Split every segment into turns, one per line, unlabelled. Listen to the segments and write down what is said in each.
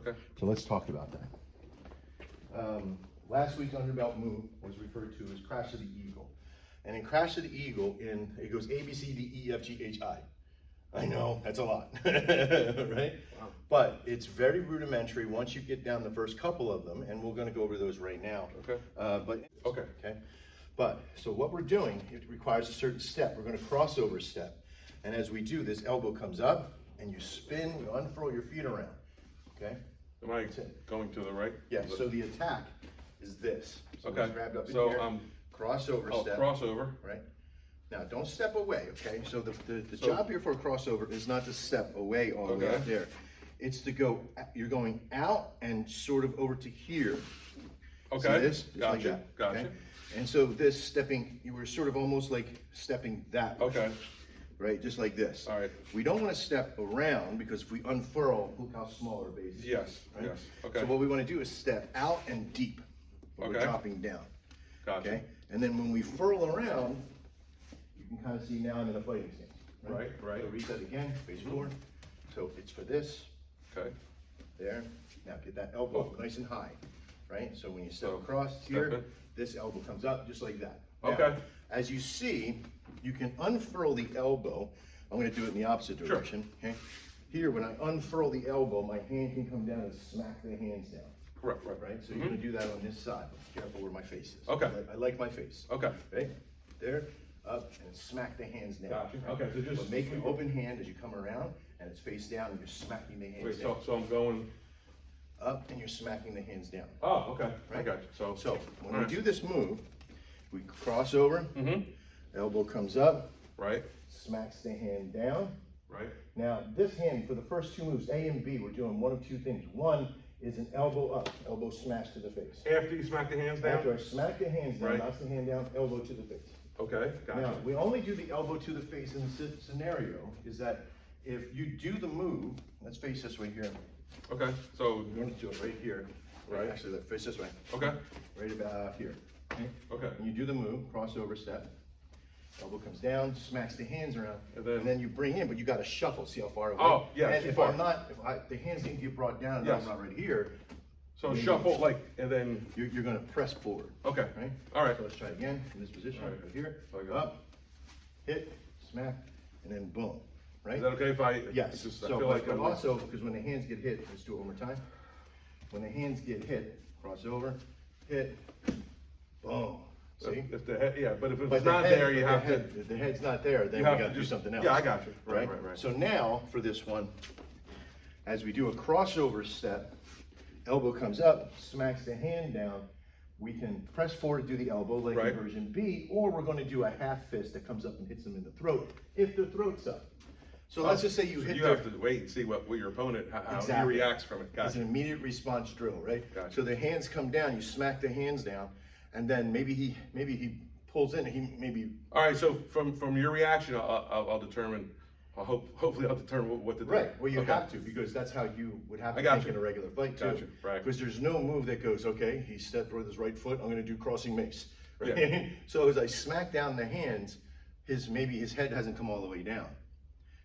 Okay.
So let's talk about that. Last week's underbelt move was referred to as crash of the eagle. And in crash of the eagle, it goes A, B, C, D, E, F, G, H, I. I know, that's a lot, right?
Wow.
But it's very rudimentary once you get down the first couple of them, and we're gonna go over those right now.
Okay.
Okay. But, so what we're doing, it requires a certain step. We're gonna crossover step. And as we do, this elbow comes up, and you spin, you unfurl your feet around, okay?
Am I going to the right?
Yeah, so the attack is this. So
Okay.
it's grabbed up in
So,
here, crossover
oh,
step.
crossover.
Right? Now, don't step away, okay? So the
So-
job here for a crossover is not to step away all the way
Okay.
up there. It's to go, you're going out and sort of over to here.
Okay.
See this? Just like
Gotcha.
that,
Gotcha.
okay? And so this stepping, you were sort of almost like stepping that way.
Okay.
Right, just like this.
All right.
We don't want to step around because if we unfurl, look how small our base is.
Yes.
Right?
Yes. Okay.
So what we want to do is step out and deep. When We're
Okay.
dropping down.
Gotcha.
Okay, and then when we furl around, you can kind of see now I'm in a fighting stance.
Right, right.
So reset again, face forward. So it's for this,
Okay.
there. Now get that elbow
Oh.
nice and high, right? So when you step
So,
across
step
here,
in.
this elbow comes up just like that. Now,
Okay.
as you see, you can unfurl the elbow. I'm going to do it in the opposite
Sure.
direction. Okay. Here, when I unfurl the elbow, my hand can come down and smack the hands down.
Correct. Right.
Right? So you're going to do that on this side. Careful where my face is.
Okay.
I like my face.
Okay.
Right? There, up, and smack the hands down.
Gotcha. Okay, so just-
But make an open hand as you come around, and it's face down, and you're smacking the hands
Wait.
down.
So I'm going.
Up, and you're smacking the hands down.
Oh. Okay. I
Right?
got you. So.
So when
all
we
right.
do this move, we cross over,
Mm-hmm.
elbow comes up,
Right.
smacks the hand down.
Right.
Now, this hand, for the first two moves, A and B, we're doing one of two things. One is an elbow up, elbow smash to the face.
After you smack the hands down.
After I smack the hands down,
Right.
knocks the hand down, elbow to the face.
Okay. Gotcha.
Now, we only do the elbow to the face in the scenario is that if you do the move, let's face this way here.
Okay. So.
We're going to do it right here.
Right.
Actually, let's face this way.
Okay.
Right about here. Okay?
Okay.
And you do the move, crossover step. Elbow comes down, smacks the hands around,
And then-
you bring in, but you got to shuffle. See how far away?
Oh, yeah,
And
too
if
far.
I'm not, the hands didn't get brought down, and
Yes.
I'm not right here.
So
Maybe.
shuffle like, and then.
You're going to press forward.
Okay.
Right.
All right.
So let's try again in this position
All right.
right here.
So I go-
Up, hit, smack, and then boom. Right.
Is that okay if I?
Yes,
it's just- I
so,
feel like
but
I'm-
also, because when the hands get hit, let's do it one more time. When the hands get hit, cross over, hit, boom, see?
If the head, yeah, but if
But
it's
the
not
head-
there, you
the
have
head-
to.
If the head's not there, then
You
we
have
gotta
to
do
just-
something else.
yeah, I got you. Right.
So now, for this one, as we do a crossover step, elbow comes up, smacks the hand down, we can press forward to do the elbow like
Right.
in version B, or we're gonna do a half fist that comes up and hits them in the throat, if the throat's up. So let's just say you
So
hit
you
their-
have to wait and see what your opponent, how he
Exactly.
reacts from it.
It's
Gotcha.
an immediate response drill, right?
Gotcha.
So the hands come down, you smack the hands down, and then maybe he pulls in,
All right, so from your reaction, I'll determine, hopefully I'll determine what to do.
right, well, you
Okay.
have to, because that's how you would have
I
to
got
think
you.
in a regular fight too.
Got you, right.
Because there's no move that goes, okay, he stepped with his right foot, I'm gonna do crossing mace, right?
Yeah.
So as I smack down the hands, maybe his head hasn't come all the way down.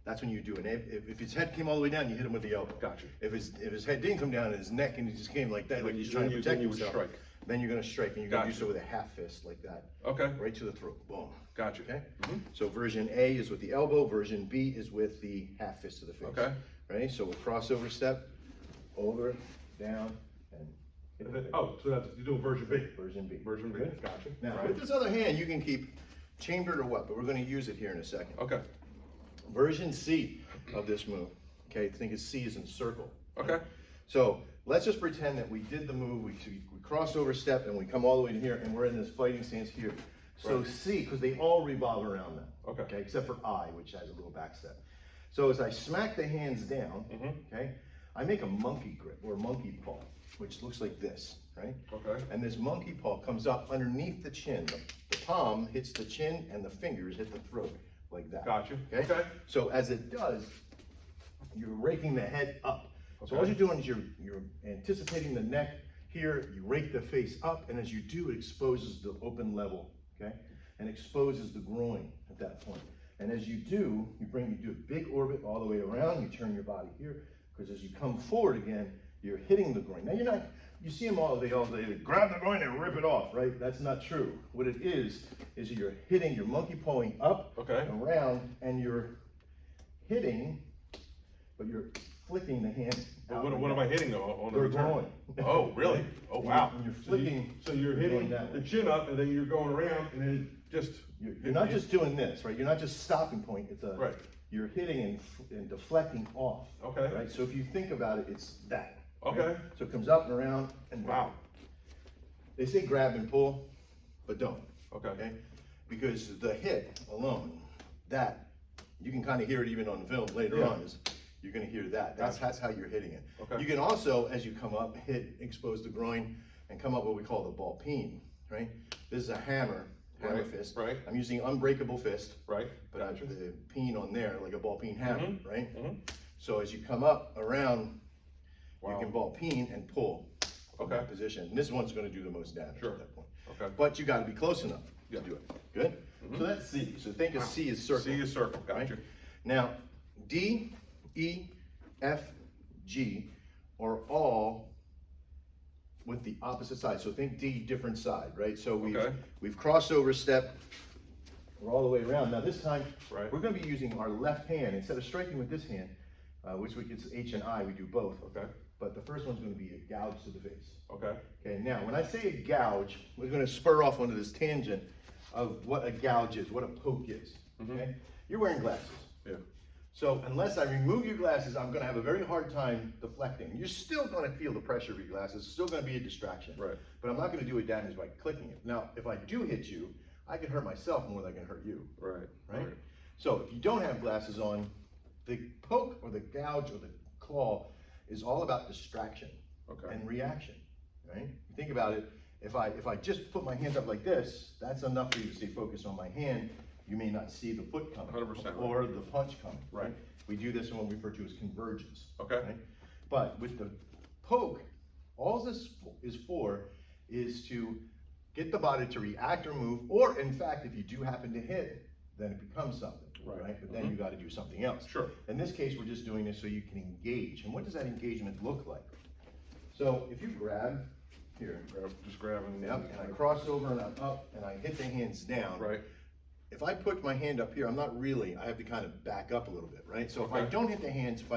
That's when you do it. If his head came all the way down, you hit him with the elbow.
Gotcha.
If his head didn't come down and his neck and he just came like that, like
Then
he's
you-
trying to
then
protect
you would
himself,
strike.
then you're gonna strike, and you're gonna do
Gotcha.
so with a half fist like that.
Okay.
Right to the throat, boom.
Gotcha.
Okay? So version A is with the elbow, version B is with the half fist to the face.
Okay.
Right, so we'll crossover step, over, down, and hit
And
the
then,
face.
oh, so that's, you're doing version B.
Version B.
Version B.
Good?
Gotcha.
Now,
Right.
with this other hand, you can keep chambered or what, but we're gonna use it here in a second.
Okay.
Version C of this move, okay, think of C as in circle.
Okay.
So let's just pretend that we did the move, we cross over step and we come all the way to here and we're in this fighting stance here. So
Right.
C, because they all revolve around that.
Okay.
Except for I, which has a little back step. So as I smack the hands down, okay, I make a monkey grip or monkey paw, which looks like this, right?
Okay.
And this monkey paw comes up underneath the chin. The palm hits the chin and the fingers hit the throat like that.
Gotcha.
Okay?
Okay.
So as it does, you're raking the head up. So
Okay.
all you're doing is you're anticipating the neck here, you rake the face up, and as you do, it exposes the open level, okay? And exposes the groin at that point. And as you do a big orbit all the way around, you turn your body here, because as you come forward again, you're hitting the groin. Now you see them all day, they grab the groin and rip it off, right? That's not true. What it is you're hitting, you're monkey pulling up,
Okay.
around, and you're hitting, but you're flicking the hand out.
What am I hitting though on the
Your
return?
groin.
Oh, really? Oh, wow.
And you're flicking.
So you're hitting
that
the
way.
chin up, and then you're going around, and then just.
You're not just doing this, right? You're not just stopping point. It's a
Right.
You're hitting and deflecting off.
Okay.
Right. So if you think about it, it's that.
Okay.
Right? So it comes up and around and
Wow.
They say grab and pull, but don't.
Okay.
Because the hit alone, that you can kind of hear it even on the film later
Yeah.
on. Is you're going to hear that. That's how you're hitting it.
Okay.
You can also, as you come up, expose the groin, and come up what we call the ball peen. Right. This is a hammer fist.
Right.
I'm using unbreakable fist.
Right.
But I have the peen on there like a ball peen hammer. Right.
Mm-hmm.
So as you come up around,
Wow.
you can ball peen and pull. From
Okay.
that position. And this one's going to do the most damage
Sure.
at that point.
Okay.
But you got to be close enough
Yeah.
to do it. Good. So that's C. So think of
Wow.
C as circle.
C is circle.
right?
Gotcha.
Now D, E, F, G are all with the opposite side. So think D, different side, right? So we've crossed over step. We're all the way around. Now this time
Right.
we're going to be using our left hand instead of striking with this hand, which it's H and I. We do both.
Okay.
But the first one's going to be a gouge to the face.
Okay.
Okay, now when I say a gouge, we're going to spur off onto this tangent of what a gouge is, what a poke is. Okay, you're wearing glasses.
Yeah.
So unless I remove your glasses, I'm going to have a very hard time deflecting. You're still going to feel the pressure of your glasses. It's still going to be a distraction.
Right.
But I'm not going to do it damage by clicking it. Now, if I do hit you, I can hurt myself more than I can hurt you.
Right.
Right. So if you don't have glasses on, the poke or the gouge or the claw is all about distraction.
Okay.
And reaction, right? Think about it. If I just put my hand up like this, that's enough for you to stay focused on my hand. You may not see the foot coming
100%
or the punch coming.
Right.
We do this in what we refer to as convergence.
Okay.
Right? But with the poke, all this is for is to get the body to react or move, or in fact, if you do happen to hit, then it becomes something.
Right.
But then you got to do something else.
Sure.
In this case, we're just doing this so you can engage. And what does that engagement look like? So if you grab here,
Just grabbing.
yep, and I cross over and I'm up and I hit the hands down.
Right.
If I put my hand up here, I have to kind of back up a little bit, right? So if I
Okay.
don't hit the hands, and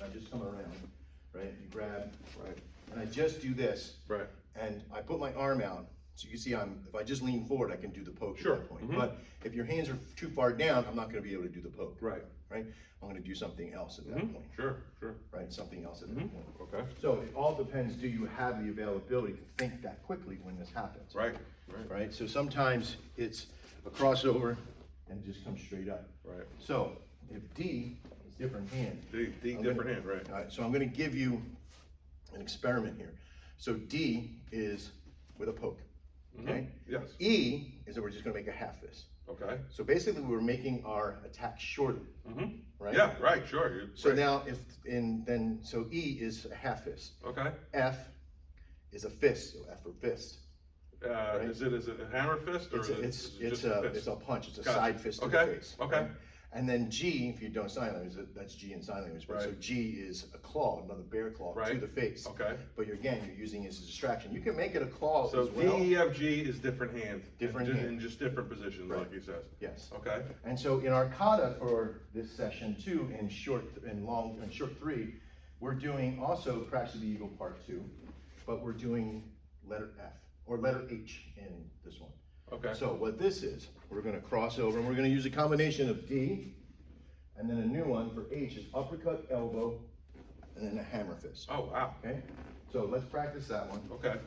I just come around, right? You grab,
Right.
and I just do this,
Right.
and I put my arm out. So you can see if I just lean forward, I can do the poke
Sure.
at that point.
Mhm.
But if your hands are too far down, I'm not gonna be able to do the poke.
Right.
Right? I'm gonna do something else at that point,
Sure. Sure.
right? Something else at that point.
Okay.
So it all depends, do you have the availability to think that quickly when this happens?
Right. Right.
Right? So sometimes it's a crossover and it just comes straight up.
Right.
So if D is different hand.
D,
I'm
different
gonna-
hand. Right.
All right, so I'm gonna give you an experiment here. So D is with a poke, okay?
Yes.
E is that we're just gonna make a half fist.
Okay.
So basically we're making our attack shorter, right?
Yeah. Right. Sure.
So
right.
now so E is a half fist.
Okay.
F is a fist, so F for fist. Right.
Is it a hammer fist or
It's
is it
it's
just a
it's
fist?
a punch, it's a
Gotcha.
side fist to
Okay,
the face.
okay.
right? And then G, if you don't sign language, that's G in sign language. But so
Right.
G is a claw, another bear claw to
Right.
the face.
Okay.
But you're using it as a distraction. You can make it a claw
So
as well.
D, E, F, G is different hand.
Different
in,
hand.
in just different positions,
Right.
like he says.
Yes.
Okay.
And so in our kata for this session too, in short 3, we're doing also Crash of the Eagle Part 2, but we're doing letter F or letter H in this one.
Okay.
So what this is, we're gonna cross over and we're gonna use a combination of D, and then a new one for H is uppercut, elbow, and then a hammer fist,
Oh wow.
okay? So let's practice that one.
Okay.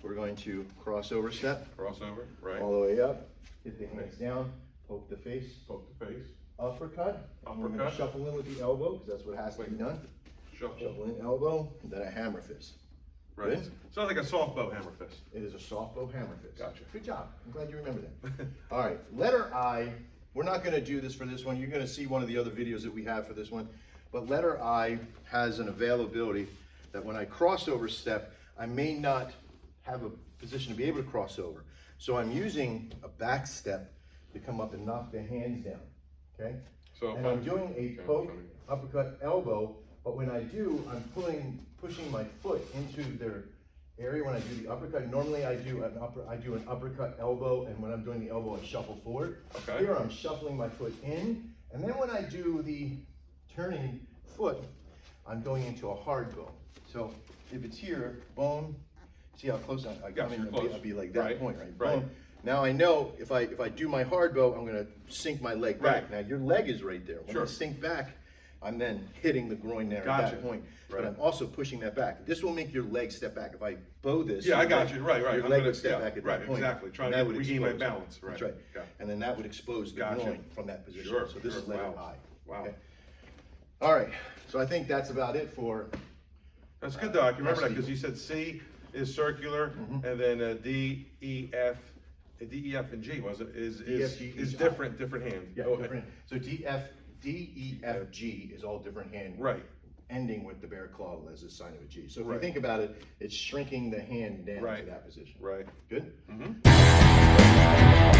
We're going to crossover step,
Crossover. Right.
all the way up, hit the hands down, poke the face,
Poke the face.
uppercut. And we're gonna
Uppercut.
shuffle in with the elbow, because that's what has to be done.
Shuffle.
Shuffle in elbow, and then a hammer fist.
Right.
Good?
Sounds like a soft bow hammer fist.
It is a soft bow hammer fist.
Gotcha.
Good job. I'm glad you remember that. All right, letter I. We're not going to do this for this one. You're going to see one of the other videos that we have for this one. But letter I has an availability that when I crossover step, I may not have a position to be able to cross over. So I'm using a back step to come up and knock the hands down. Okay?
So
And I'm doing a poke, uppercut, elbow. But when I do, I'm pushing my foot into their area when I do the uppercut. Normally I do an uppercut elbow, and when I'm doing the elbow, I shuffle forward.
Okay.
Here I'm shuffling my foot in, and then when I do the turning foot, I'm going into a hard bow. So if it's here, boom, see how close I
Yeah,
come in,
you're close.
I'll be like that
Right,
point, right?
right.
Boom. Now I know if I do my hard bow, I'm gonna sink my leg back.
Right.
Now your leg is right there. When
Sure.
I sink back, I'm then hitting the groin there at
Gotcha.
that point.
Right.
But I'm also pushing that back. This will make your leg step back. If I bow this,
Yeah, I
your
got
leg-
you. Right.
Your
I'm
leg
gonna-
would step
yeah,
back at
right,
that point.
exactly. Trying
And that
to
would
regain my
expose it.
balance. Right.
That's right.
Yeah.
And then that would expose the
Gotcha.
groin from that position.
Sure,
So this
sure.
is leg
Wow.
high.
Wow.
Okay. All right. So I think that's about it for.
That's good though. I can remember that
Rest
because you said C is circular, and then D, E, F, and G was it? Is
DFG,
different hand.
Yeah,
Oh,
different. So D, E, F, G is all different hand.
Right.
Ending with the bear claw as a sign of a G. So if you
Right.
think about it, it's shrinking the hand down
Right.
to that position.
Right.
Good?
Mm-hmm.